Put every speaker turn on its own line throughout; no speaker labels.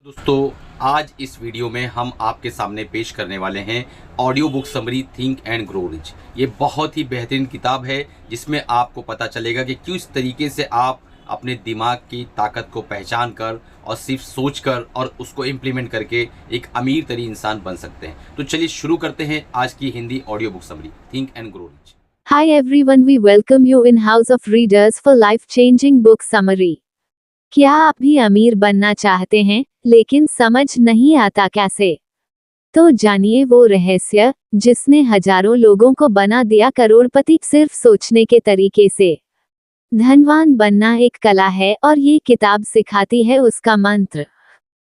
दोस्तों, आज इस वीडियो में हम आपके सामने पेश करने वाले हैं audio book summary think and grow rich. ये बहुत ही बेहतरीन किताब है जिसमें आपको पता चलेगा कि किस तरीके से आप अपने दिमाग की ताकत को पहचान कर और सिर्फ सोच कर और उसको इम्प्लीमेंट करके एक अमीर तरीन इंसान बन सकते हैं। तो चलिए शुरू करते हैं आज की Hindi audio book summary think and grow rich.
Hi everyone, we welcome you in House of Readers for life-changing book summary. क्या आप भी अमीर बनना चाहते हैं, लेकिन समझ नहीं आता कैसे? तो जानिए वो रहस्य, जिसने हजारों लोगों को बना दिया करोड़पति सिर्फ सोचने के तरीके से। धनवान बनना एक कला है और ये किताब सिखाती है उसका मंत्र।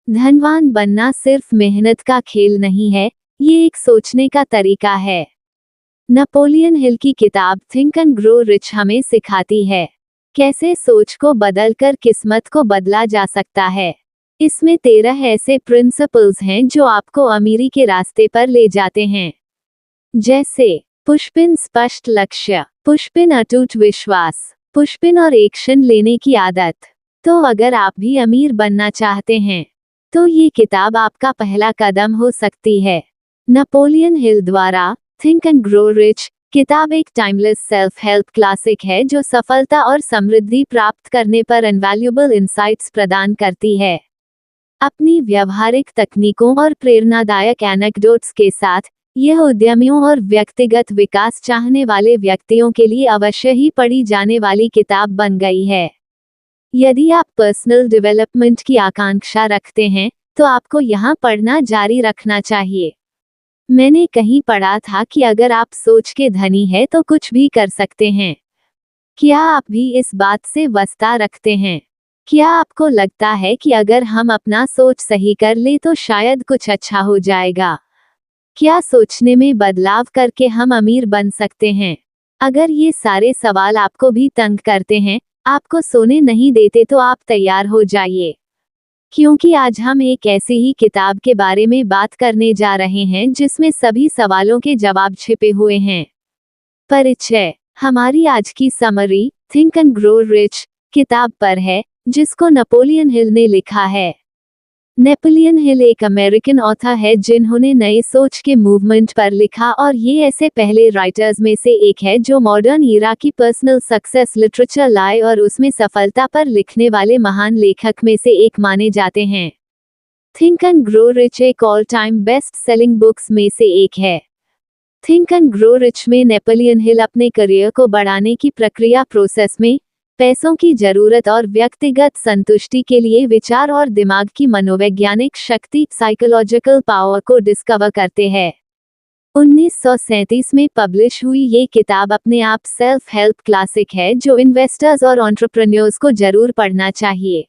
धनवान बनना सिर्फ मेहनत का खेल नहीं है, ये एक सोचने का तरीका है। नेपोलियन हिल की किताब थिंक एंड ग्रो रिच हमें सिखाती है कैसे सोच को बदलकर किस्मत को बदला जा सकता है। इसमें 13 ऐसे प्रिंसिपल्स हैं जो आपको अमीरी के रास्ते पर ले जाते हैं। जैसे पुष्पिन स्पष्ट लक्ष्य, पुष्पिन अटूट विश्वास, पुष्पिन और एक्शन लेने की आदत। तो अगर आप भी अमीर बनना चाहते हैं तो ये किताब आपका पहला कदम हो सकती है। नेपोलियन हिल द्वारा थिंक एंड ग्रो रिच किताब एक टाइमलेस सेल्फ हेल्प क्लासिक है जो सफलता और समृद्धि प्राप्त करने पर इनवैल्यूएबल इंसाइट्स प्रदान करती है। अपनी व्यावहारिक तकनीकों और प्रेरणादायक एनेक्डोट्स के साथ यह उद्यमियों और व्यक्तिगत विकास चाहने वाले व्यक्तियों के लिए अवश्य ही पढ़ी जाने वाली किताब बन गई है। यदि आप पर्सनल डेवलपमेंट की आकांक्षा रखते हैं तो आपको यहाँ पढ़ना जारी रखना चाहिए। मैंने कहीं पढ़ा था कि अगर आप सोच के धनी हैं तो कुछ भी कर सकते हैं। क्या आप भी इस बात से वास्ता रखते हैं? क्या आपको लगता है कि अगर हम अपना सोच सही कर ले तो शायद कुछ अच्छा हो जाएगा? क्या सोचने में बदलाव करके हम अमीर बन सकते हैं? अगर ये सारे सवाल आपको भी तंग करते हैं, आपको सोने नहीं देते, तो आप तैयार हो जाइए, क्योंकि आज हम एक ऐसी ही किताब के बारे में बात करने जा रहे हैं जिसमें सभी सवालों के जवाब छिपे हुए हैं। परिचय। हमारी आज की summary think and grow rich किताब पर है, जिसको नेपोलियन हिल ने लिखा है। नेपोलियन हिल एक अमेरिकन ऑथर है जिन्होंने नए सोच के मूवमेंट पर लिखा, और ये ऐसे पहले राइटर्स में से एक है जो मॉडर्न ईरा की पर्सनल सक्सेस लिटरेचर लाए और उसमें सफलता पर लिखने वाले महान लेखक में से एक माने जाते हैं। थिंक एंड ग्रो रिच एक all time best selling books में से एक है। थिंक एंड ग्रो रिच में नेपोलियन हिल अपने करियर को बढ़ाने की प्रक्रिया प्रोसेस में पैसों की जरूरत और व्यक्तिगत संतुष्टि के लिए विचार और दिमाग की मनोवैज्ञानिक शक्ति साइकोलॉजिकल पावर को डिस्कवर करते हैं। 1937 में पब्लिश हुई ये किताब अपने आप सेल्फ हेल्प क्लासिक है जो इन्वेस्टर्स और एंटरप्रेन्योर्स को जरूर पढ़ना चाहिए।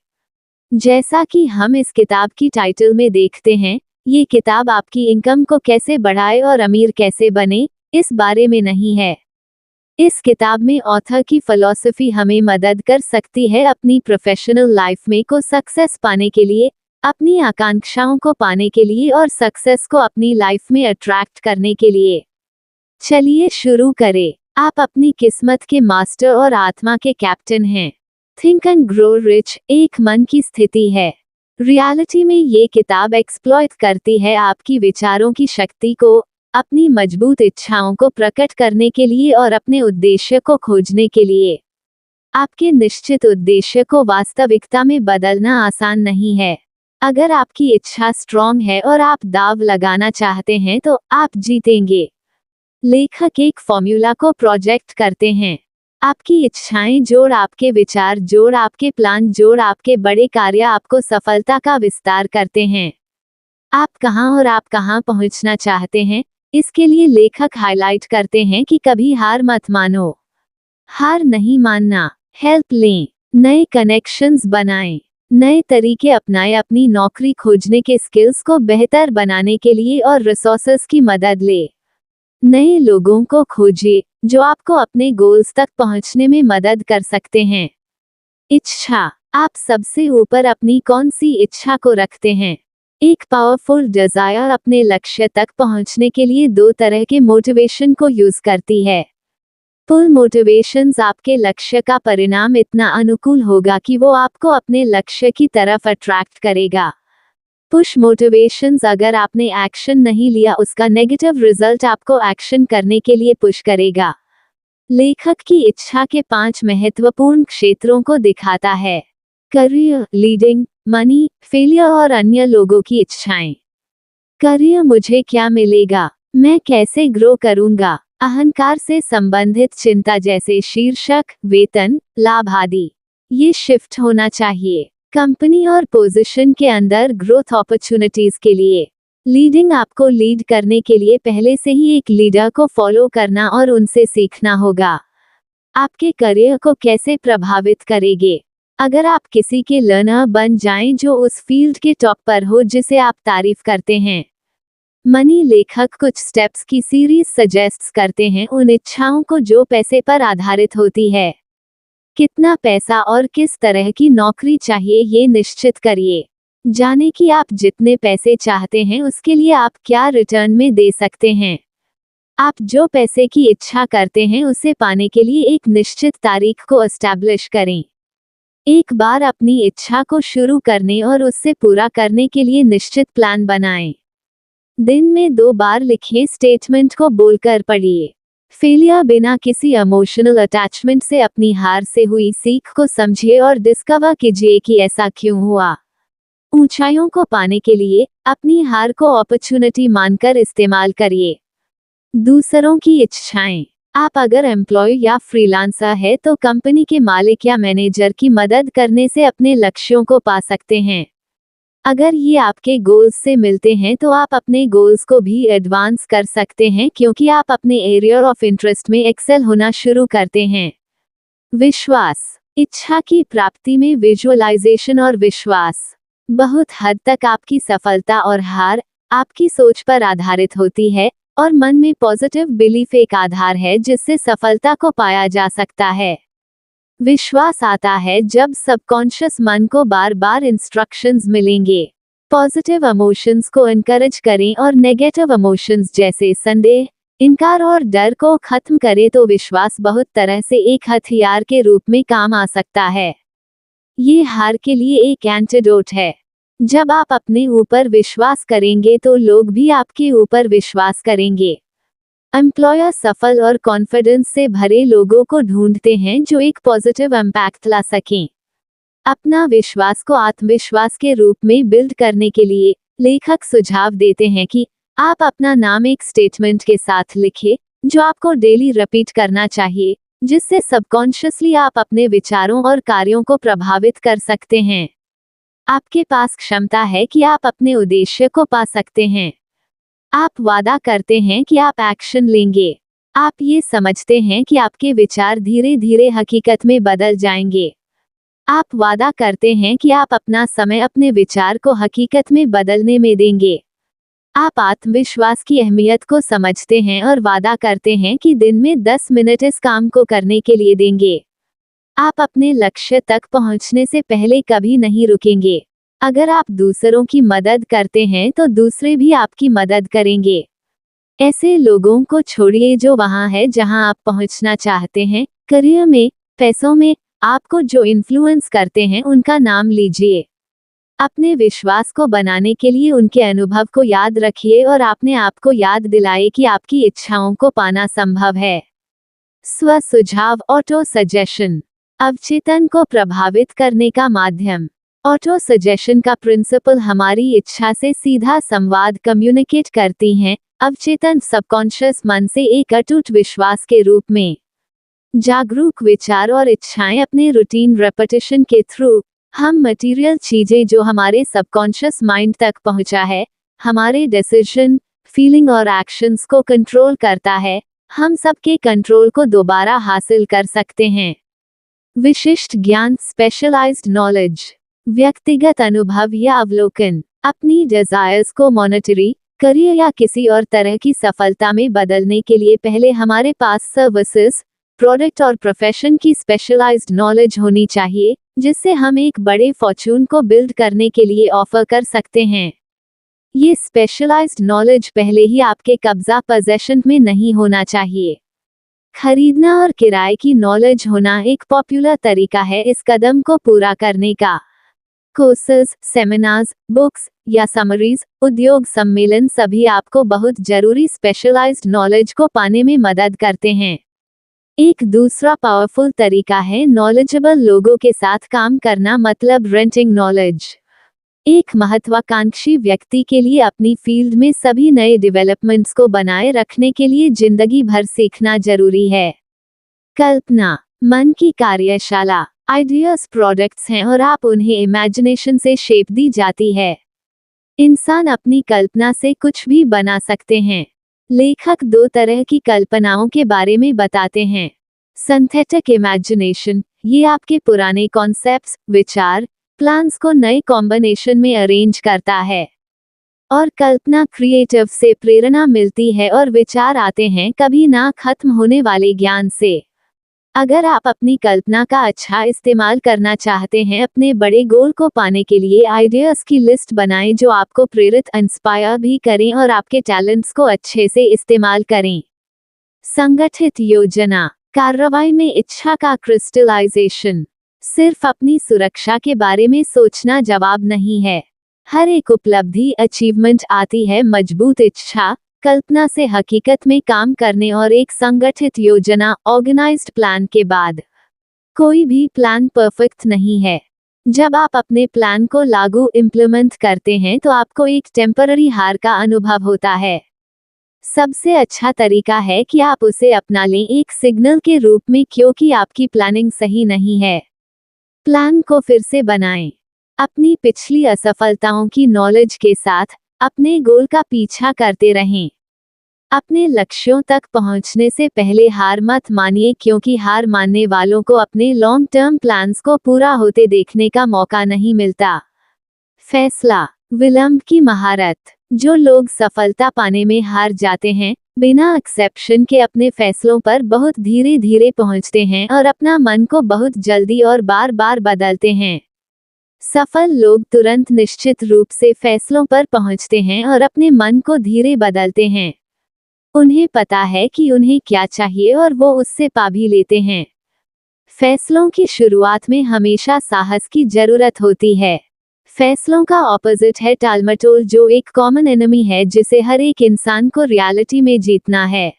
जैसा कि हम इस किताब की टाइटल में देखते हैं, ये किताब आपकी इनकम को कैसे बढ़ाए और अमीर कैसे बने, इस बारे में नहीं है। इस किताब में ऑथर की फिलॉसफी हमें मदद कर सकती है अपनी प्रोफेशनल लाइफ में को सक्सेस पाने के लिए, अपनी आकांक्षाओं को पाने के लिए और सक्सेस को अपनी लाइफ में अट्रैक्ट करने के लिए। चलिए शुरू करें। आप अपनी किस्मत के मास्टर और आत्मा के कैप्टन हैं। थिंक एंड ग्रो रिच एक मन की स्थिति है। रियलिटी में ये किताब एक्सप्लॉइट करती है आपकी विचारों की शक्ति को, अपनी मजबूत इच्छाओं को प्रकट करने के लिए और अपने उद्देश्य को खोजने के लिए। आपके निश्चित उद्देश्य को वास्तविकता में बदलना आसान नहीं है। अगर आपकी इच्छा स्ट्रॉन्ग है और आप दाव लगाना चाहते हैं तो आप जीतेंगे। लेखक एक फॉर्मूला को प्रोजेक्ट करते हैं। आपकी इच्छाएं जोड़ आपके विचार जोड़ आपके प्लान जोड़ आपके बड़े कार्य आपको सफलता का विस्तार करते हैं। आप कहां और आप कहां पहुंचना चाहते हैं, इसके लिए लेखक हाईलाइट करते हैं कि कभी हार मत मानो। हार नहीं मानना, हेल्प लें, नए कनेक्शंस बनाएं, नए तरीके अपनाएं, अपनी नौकरी खोजने के स्किल्स को बेहतर बनाने के लिए और रिसोर्सेज की मदद ले। नए लोगों को खोजें जो आपको अपने गोल्स तक पहुंचने में मदद कर सकते हैं। इच्छा। आप सबसे ऊपर अपनी कौन सी इच्छा को रखते हैं? एक पावरफुल डिजायर अपने लक्ष्य तक पहुंचने के लिए 2 तरह के मोटिवेशन को यूज करती है। पुल मोटिवेशंस आपके लक्ष्य का परिणाम इतना अनुकूल होगा कि वो आपको अपने लक्ष्य की तरफ अट्रैक्ट करेगा। पुश मोटिवेशंस, अगर आपने एक्शन नहीं लिया उसका नेगेटिव रिजल्ट आपको एक्शन करने के लिए पुश करेगा। लेखक की इच्छा के 5 महत्वपूर्ण क्षेत्रों को दिखाता है। करियर, लीडिंग, मनी, फेलियर और अन्य लोगों की इच्छाएं। करियर, मुझे क्या मिलेगा, मैं कैसे ग्रो करूंगा। अहंकार से संबंधित चिंता जैसे शीर्षक, वेतन, लाभ आदि। ये शिफ्ट होना चाहिए। कंपनी और पोजीशन के अंदर ग्रोथ अपॉर्चुनिटीज के लिए। लीडिंग, आपको लीड करने के लिए पहले से ही एक लीडर को फॉलो करना और उनसे सीखना होगा। आपके करियर को कैसे प्रभावित करेंगे। अगर आप किसी के लर्नर बन जाएं जो उस फील्ड के टॉप पर हो जिसे आप तारीफ करते हैं। मनी, लेखक कुछ स्टेप्स की सीरीज सजेस्ट करते हैं उन इच्छाओं को जो पैसे पर आधारित होती है। कितना पैसा और किस तरह की नौकरी चाहिए ये निश्चित करिए। जाने कि आप जितने पैसे चाहते हैं उसके लिए आप क्या रिटर्न में दे सकते हैं। आप जो पैसे की इच्छा करते हैं उसे पाने के लिए एक निश्चित तारीख को एस्टैब्लिश करें। एक बार अपनी इच्छा को शुरू करने और उससे पूरा करने के लिए निश्चित प्लान बनाएं। दिन में 2 बार लिखें, स्टेटमेंट को बोलकर पढ़िए। फेलियर, बिना किसी इमोशनल अटैचमेंट से अपनी हार से हुई सीख को समझिए और डिस्कवर कीजिए कि ऐसा क्यों हुआ। ऊंचाइयों को पाने के लिए अपनी हार को अपॉर्चुनिटी मानकर इस्तेमाल करिए। दूसरों की इच्छाएं, आप अगर एम्प्लॉय या फ्रीलांसर है तो कंपनी के मालिक या मैनेजर की मदद करने से अपने लक्ष्यों को पा सकते हैं। अगर ये आपके गोल्स से मिलते हैं तो आप अपने गोल्स को भी एडवांस कर सकते हैं क्योंकि आप अपने एरिया ऑफ इंटरेस्ट में एक्सेल होना शुरू करते हैं। विश्वास, इच्छा की प्राप्ति में विजुअलाइजेशन और विश्वास। बहुत हद तक आपकी सफलता और हार आपकी सोच पर आधारित होती है और मन में पॉजिटिव बिलीफ एक आधार है जिससे सफलता को पाया जा सकता है। विश्वास आता है जब सबकॉन्शियस मन को बार बार इंस्ट्रक्शंस मिलेंगे। पॉजिटिव इमोशंस को एनकरेज करें और नेगेटिव इमोशंस जैसे संदेह, इनकार और डर को खत्म करें तो विश्वास बहुत तरह से एक हथियार के रूप में काम आ सकता है। ये हार के लिए एक एंटीडोट है। जब आप अपने ऊपर विश्वास करेंगे तो लोग भी आपके ऊपर विश्वास करेंगे। एम्प्लॉयर सफल और कॉन्फिडेंस से भरे लोगों को ढूंढते हैं जो एक पॉजिटिव इम्पैक्ट ला सकें। अपना विश्वास को आत्मविश्वास के रूप में बिल्ड करने के लिए लेखक सुझाव देते हैं कि आप अपना नाम एक स्टेटमेंट के साथ लिखें जो आपको डेली रिपीट करना चाहिए, जिससे सबकॉन्शियसली आप अपने विचारों और कार्यों को प्रभावित कर सकते हैं। आपके पास क्षमता है कि आप अपने उद्देश्य को पा सकते हैं। आप वादा करते हैं कि आप एक्शन लेंगे। आप ये समझते हैं कि आपके विचार धीरे धीरे हकीकत में बदल जाएंगे। आप वादा करते हैं कि आप अपना समय अपने विचार को हकीकत में बदलने में देंगे। आप आत्मविश्वास की अहमियत को समझते हैं और वादा करते हैं कि दिन में 10 मिनट इस काम को करने के लिए देंगे। आप अपने लक्ष्य तक पहुंचने से पहले कभी नहीं रुकेंगे। अगर आप दूसरों की मदद करते हैं तो दूसरे भी आपकी मदद करेंगे। ऐसे लोगों को छोड़िए जो वहां है जहां आप पहुंचना चाहते हैं। करियर में, पैसों में आपको जो इन्फ्लुएंस करते हैं उनका नाम लीजिए। अपने विश्वास को बनाने के लिए उनके अनुभव को याद रखिए और अपने आप को याद दिलाए कि आपकी इच्छाओं को पाना संभव है। स्व सुझाव, ऑटो सजेशन, अवचेतन को प्रभावित करने का माध्यम। ऑटो सजेशन का प्रिंसिपल हमारी इच्छा से सीधा संवाद कम्युनिकेट करती हैं, अवचेतन सबकॉन्शियस मन से एक अटूट विश्वास के रूप में। जागरूक विचार और इच्छाएं अपने रूटीन रेपिटेशन के थ्रू हम मटेरियल चीजें जो हमारे सबकॉन्शियस माइंड तक पहुंचा है, हमारे डिसीजन, फीलिंग और एक्शंस को कंट्रोल करता है। हम सबके कंट्रोल को दोबारा हासिल कर सकते हैं। विशिष्ट ज्ञान, स्पेशलाइज्ड नॉलेज, व्यक्तिगत अनुभव या अवलोकन। अपनी डिजायर्स को मॉनेटरी, करियर या किसी और तरह की सफलता में बदलने के लिए पहले हमारे पास सर्विसेज, प्रोडक्ट और प्रोफेशन की स्पेशलाइज्ड नॉलेज होनी चाहिए, जिससे हम एक बड़े फॉर्चून को बिल्ड करने के लिए ऑफर कर सकते हैं। ये स्पेशलाइज्ड नॉलेज पहले ही आपके कब्जा पोजेशन में नहीं होना चाहिए। खरीदना और किराए की नॉलेज होना एक पॉपुलर तरीका है इस कदम को पूरा करने का। कोर्सेज, सेमिनार्स, बुक्स या समरीज, उद्योग सम्मेलन सभी आपको बहुत जरूरी स्पेशलाइज्ड नॉलेज को पाने में मदद करते हैं। एक दूसरा पावरफुल तरीका है नॉलेजेबल लोगों के साथ काम करना, मतलब रेंटिंग नॉलेज। एक महत्वाकांक्षी व्यक्ति के लिए अपनी फील्ड में सभी नए डेवलपमेंट्स को बनाए रखने के लिए जिंदगी भर सीखना जरूरी है। कल्पना, मन की कार्यशाला। आइडियाज प्रोडक्ट्स हैं और आप उन्हें इमेजिनेशन से शेप दी जाती है। इंसान अपनी कल्पना से कुछ भी बना सकते हैं। लेखक दो तरह की कल्पनाओं के बारे में बताते हैं। सिंथेटिक इमेजिनेशन, ये आपके पुराने कॉन्सेप्ट्स, विचार, प्लान्स को नए कॉम्बिनेशन में अरेंज करता है। और कल्पना क्रिएटिव से प्रेरणा मिलती है और विचार आते हैं कभी ना खत्म होने वाले ज्ञान से। अगर आप अपनी कल्पना का अच्छा इस्तेमाल करना चाहते हैं, अपने बड़े गोल को पाने के लिए आइडियाज की लिस्ट बनाएं जो आपको प्रेरित, इंस्पायर भी करें और आपके टैलेंट्स को अच्छे से इस्तेमाल करें। संगठित योजना, कार्रवाई में इच्छा का क्रिस्टलाइजेशन। सिर्फ अपनी सुरक्षा के बारे में सोचना जवाब नहीं है। हर एक उपलब्धि, अचीवमेंट आती है मजबूत इच्छा, कल्पना से हकीकत में काम करने और एक संगठित योजना, ऑर्गेनाइज्ड प्लान के बाद। कोई भी प्लान परफेक्ट नहीं है। जब आप अपने प्लान को लागू इम्प्लीमेंट करते हैं तो आपको एक टेम्पररी हार का अनुभव होता है। सबसे अच्छा तरीका है कि आप उसे अपना लें, एक सिग्नल के रूप में, क्योंकि आपकी प्लानिंग सही नहीं है। प्लान को फिर से बनाएं। अपनी पिछली असफलताओं की नॉलेज के साथ अपने गोल का पीछा करते रहें। अपने लक्ष्यों तक पहुंचने से पहले हार मत मानिए, क्योंकि हार मानने वालों को अपने लॉन्ग टर्म प्लान्स को पूरा होते देखने का मौका नहीं मिलता। फैसला, विलंब की महारत। जो लोग सफलता पाने में हार जाते हैं, बिना एक्सेप्शन के अपने फैसलों पर बहुत धीरे धीरे पहुंचते हैं और अपना मन को बहुत जल्दी और बार बार बदलते हैं। सफल लोग तुरंत निश्चित रूप से फैसलों पर पहुंचते हैं और अपने मन को धीरे बदलते हैं। उन्हें पता है कि उन्हें क्या चाहिए और वो उससे पा भी लेते हैं। फैसलों की शुरुआत में हमेशा साहस की जरूरत होती है। फैसलों का ऑपोजिट है टालमटोल, जो एक कॉमन एनिमी है जिसे हर एक इंसान को रियलिटी में जीतना है।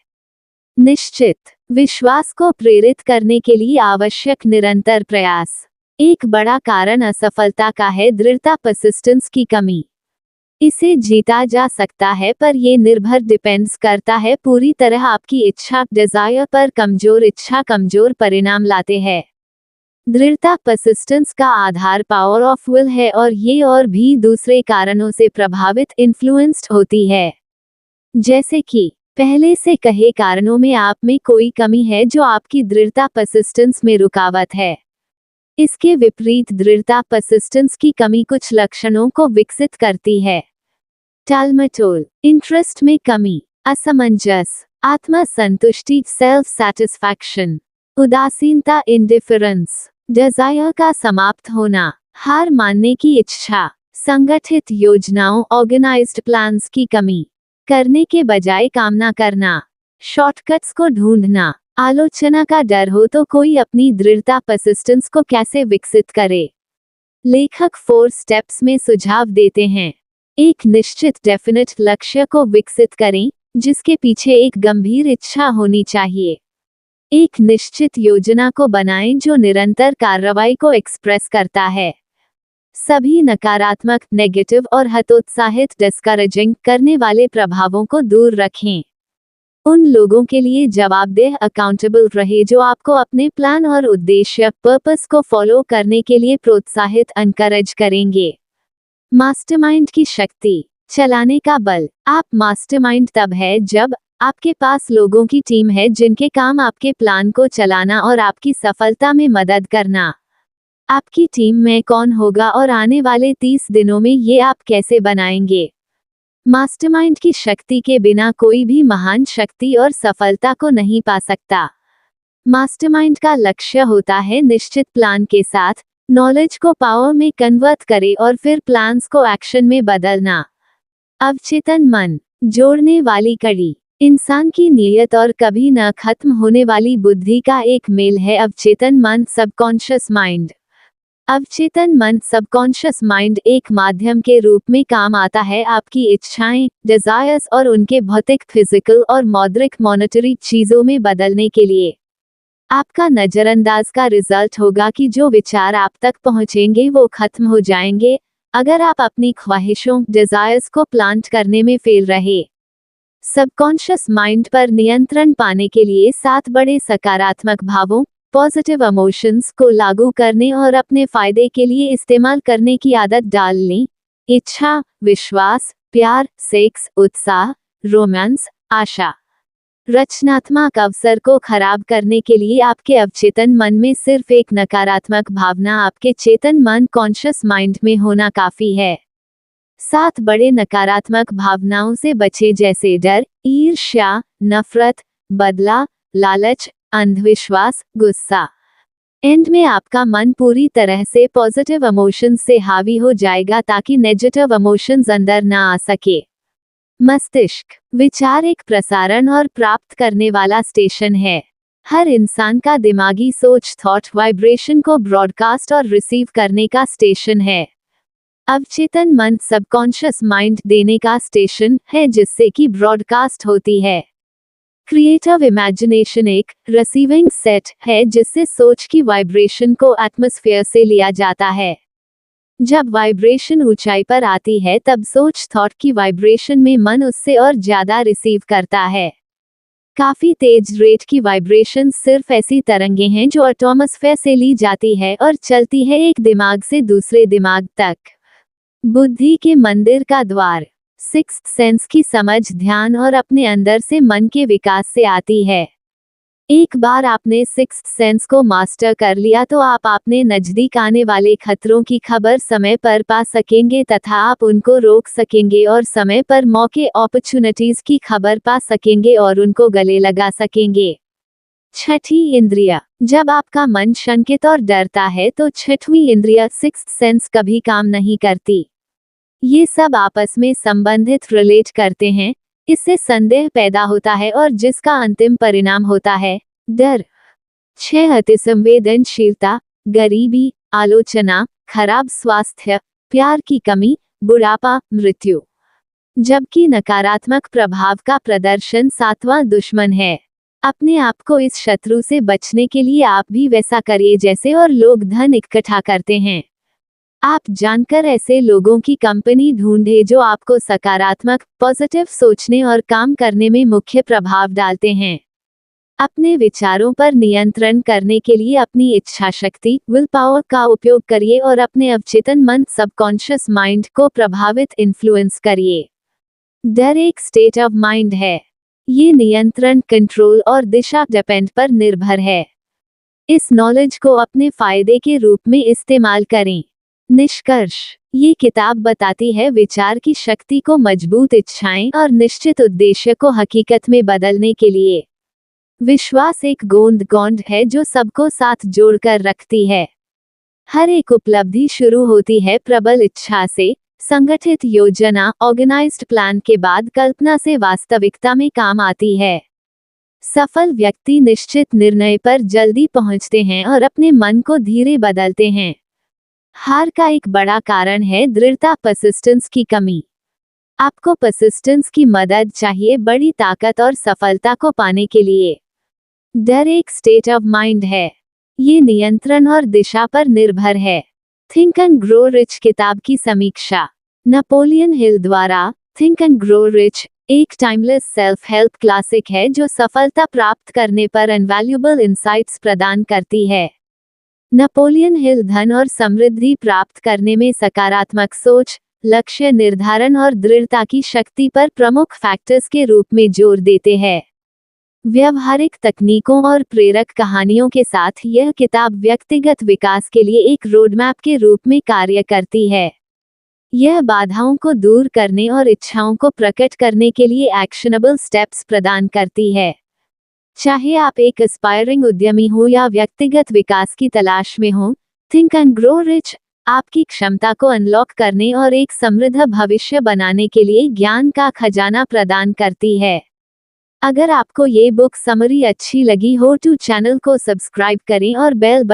निश्चित विश्वास को प्रेरित करने के लिए आवश्यक निरंतर प्रयास। एक बड़ा कारण असफलता का है दृढ़ता, परसिस्टेंस की कमी। इसे जीता जा सकता है, पर ये निर्भर डिपेंड्स करता है पूरी तरह आपकी इच्छा, डिजायर पर। कमजोर इच्छा कमजोर परिणाम लाते हैं। दृढ़ता, परसिस्टेंस का आधार पावर ऑफ विल है और ये और भी दूसरे कारणों से प्रभावित, इन्फ्लुएंस्ड होती है। जैसे कि पहले से कहे कारणों में आप में कोई कमी है जो आपकी दृढ़ता, परसिस्टेंस में रुकावट है। इसके विपरीत दृढ़ता, परसिस्टेंस की कमी कुछ लक्षणों को विकसित करती है। टालमटोल, इंटरेस्ट में कमी, असमंजस, आत्मसंतुष्टि, सेल्फ सैटिस्फैक्शन, उदासीनता, इंडिफरेंस, डिजायर का समाप्त होना, हार मानने की इच्छा, संगठित योजनाओं, ऑर्गेनाइज्ड प्लान्स की कमी, करने के बजाय कामना करना, शॉर्टकट्स को ढूंढना, आलोचना का डर हो तो कोई अपनी दृढ़ता, परसिस्टेंस को कैसे विकसित करे। लेखक 4 स्टेप्स में सुझाव देते हैं। एक निश्चित डेफिनेट लक्ष्य को विकसित करें, जिसके पीछे एक गंभीर इच्छा होनी चाहिए। एक निश्चित योजना को बनाएं जो निरंतर कार्रवाई को एक्सप्रेस करता है। सभी नकारात्मक, नेगेटिव और हतोत्साहित, डिस्करेजिंग करने वाले प्रभावों को दूर रखें। उन लोगों के लिए जवाबदेह, अकाउंटेबल रहे जो आपको अपने प्लान और उद्देश्य, पर्पस को फॉलो करने के लिए प्रोत्साहित, एनकरेज करेंगे। मास्टरमाइंड की शक्ति, चलाने का बल। आप मास्टरमाइंड तब है जब आपके पास लोगों की टीम है जिनके काम आपके प्लान को चलाना और आपकी सफलता में मदद करना। आपकी टीम में कौन होगा और आने वाले 30 दिनों में ये आप कैसे बनाएंगे। मास्टरमाइंड की शक्ति के बिना कोई भी महान शक्ति और सफलता को नहीं पा सकता। मास्टरमाइंड का लक्ष्य होता है निश्चित प्लान के साथ नॉलेज को पावर में कन्वर्ट करे और फिर प्लान्स को एक्शन में बदलना। अवचेतन मन, जोड़ने वाली कड़ी। इंसान की नीयत और कभी न खत्म होने वाली बुद्धि का एक मेल है अवचेतन मन, सबकॉन्शियस माइंड। अवचेतन मन सबकॉन्शियस माइंड एक माध्यम के रूप में काम आता है आपकी इच्छाएं, डिजायर्स और उनके भौतिक, फिजिकल और मौद्रिक मॉनेटरी चीजों में बदलने के लिए। आपका नजरअंदाज का रिजल्ट होगा कि जो विचार आप तक पहुंचेंगे वो खत्म हो जाएंगे अगर आप अपनी ख्वाहिशों, डिजायर्स को प्लांट करने में फेल रहे। सबकॉन्शियस माइंड पर नियंत्रण पाने के लिए 7 बड़े सकारात्मक भावों, पॉजिटिव इमोशंस को लागू करने और अपने फायदे के लिए इस्तेमाल करने की आदत डाल लें। इच्छा, विश्वास, प्यार, सेक्स, उत्साह, रोमांस, आशा। रचनात्मक अवसर को खराब करने के लिए आपके अवचेतन मन में सिर्फ एक नकारात्मक भावना आपके चेतन मन कॉन्शियस माइंड में होना काफी है। 7 बड़े नकारात्मक भावनाओं से बचे जैसे डर, ईर्ष्या, नफरत, बदला, लालच, अंधविश्वास, गुस्सा। एंड में आपका मन पूरी तरह से पॉजिटिव इमोशंस से हावी हो जाएगा ताकि नेगेटिव इमोशंस अंदर ना आ सके। मस्तिष्क विचार एक प्रसारण और प्राप्त करने वाला स्टेशन है। हर इंसान का दिमागी सोच थॉट वाइब्रेशन को ब्रॉडकास्ट और रिसीव करने का स्टेशन है। अवचेतन मन सबकॉन्शियस माइंड देने का स्टेशन है जिससे कि ब्रॉडकास्ट होती है। क्रिएटिव इमेजिनेशन एक रिसीविंग सेट है जिससे सोच की वाइब्रेशन को एटमॉस्फेयर से लिया जाता है। जब वाइब्रेशन ऊंचाई पर आती है तब सोच थॉट की वाइब्रेशन में मन उससे और ज्यादा रिसीव करता है। काफी तेज रेट की वाइब्रेशन सिर्फ ऐसी तरंगे हैं जो एटमॉस्फेयर से ली जाती है और चलती है एक दिमाग से दूसरे दिमाग तक। बुद्धि के मंदिर का द्वार सिक्स्थ सेंस की समझ ध्यान और अपने अंदर से मन के विकास से आती है। एक बार आपने सिक्स्थ सेंस को मास्टर कर लिया तो आप अपने नजदीक आने वाले खतरों की खबर समय पर पा सकेंगे तथा आप उनको रोक सकेंगे और समय पर मौके अपॉर्चुनिटीज की खबर पा सकेंगे और उनको गले लगा सकेंगे। छठी इंद्रिया जब आपका मन शंकित और डरता है तो छठवीं इंद्रिया सिक्स्थ सेंस कभी काम नहीं करती। ये सब आपस में संबंधित रिलेट करते हैं, इससे संदेह पैदा होता है और जिसका अंतिम परिणाम होता है डर। 6 अतिसंवेदनशीलता, गरीबी, आलोचना, खराब स्वास्थ्य, प्यार की कमी, बुढ़ापा, मृत्यु। जबकि नकारात्मक प्रभाव का प्रदर्शन 7वां दुश्मन है। अपने आप को इस शत्रु से बचने के लिए आप भी वैसा करिए जैसे और लोग धन इकट्ठा करते हैं। आप जानकर ऐसे लोगों की कंपनी ढूंढे जो आपको सकारात्मक, पॉजिटिव सोचने और काम करने में मुख्य प्रभाव डालते हैं। अपने विचारों पर नियंत्रण करने के लिए अपनी इच्छा शक्ति, विल पावर का उपयोग करिए और अपने अवचेतन मन सबकॉन्शियस माइंड को प्रभावित इन्फ्लुएंस करिए। डर एक स्टेट ऑफ माइंड है। ये नियंत्रण, कंट्रोल और दिशा डिपेंड पर निर्भर है। इस नॉलेज को अपने फायदे के रूप में इस्तेमाल करें। निष्कर्ष ये किताब बताती है विचार की शक्ति को मजबूत इच्छाएं और निश्चित उद्देश्य को हकीकत में बदलने के लिए। विश्वास एक गोंद है जो सबको साथ जोड़कर रखती है। हर एक उपलब्धि शुरू होती है प्रबल इच्छा से, संगठित योजना, ऑर्गेनाइज्ड प्लान के बाद कल्पना से वास्तविकता में काम आती है। सफल व्यक्ति निश्चित निर्णय पर जल्दी पहुंचते हैं और अपने मन को धीरे बदलते हैं। हार का एक बड़ा कारण है दृढ़ता, परसिस्टेंस की कमी। आपको परसिस्टेंस की मदद चाहिए बड़ी ताकत और सफलता को पाने के लिए। डर एक स्टेट ऑफ माइंड है। ये नियंत्रण और दिशा पर निर्भर है। थिंक एंड ग्रो रिच किताब की समीक्षा। नेपोलियन हिल द्वारा थिंक एंड ग्रो रिच एक टाइमलेस सेल्फ हेल्प क्लासिक है जो सफलता प्राप्त करने पर इनवैल्यूएबल इंसाइट्स प्रदान करती है। नेपोलियन हिल धन और समृद्धि प्राप्त करने में सकारात्मक सोच, लक्ष्य निर्धारण और दृढ़ता की शक्ति पर प्रमुख फैक्टर्स के रूप में जोर देते हैं। व्यवहारिक तकनीकों और प्रेरक कहानियों के साथ यह किताब व्यक्तिगत विकास के लिए एक रोडमैप के रूप में कार्य करती है। यह बाधाओं को दूर करने और इच्छाओं को प्रकट करने के लिए एक्शनेबल स्टेप्स प्रदान करती है। चाहे आप एक एस्पायरिंग उद्यमी हो या व्यक्तिगत विकास की तलाश में हो, थिंक एंड ग्रो रिच आपकी क्षमता को अनलॉक करने और एक समृद्ध भविष्य बनाने के लिए ज्ञान का खजाना प्रदान करती है। अगर आपको ये बुक समरी अच्छी लगी हो तो चैनल को सब्सक्राइब करें और बेल बटन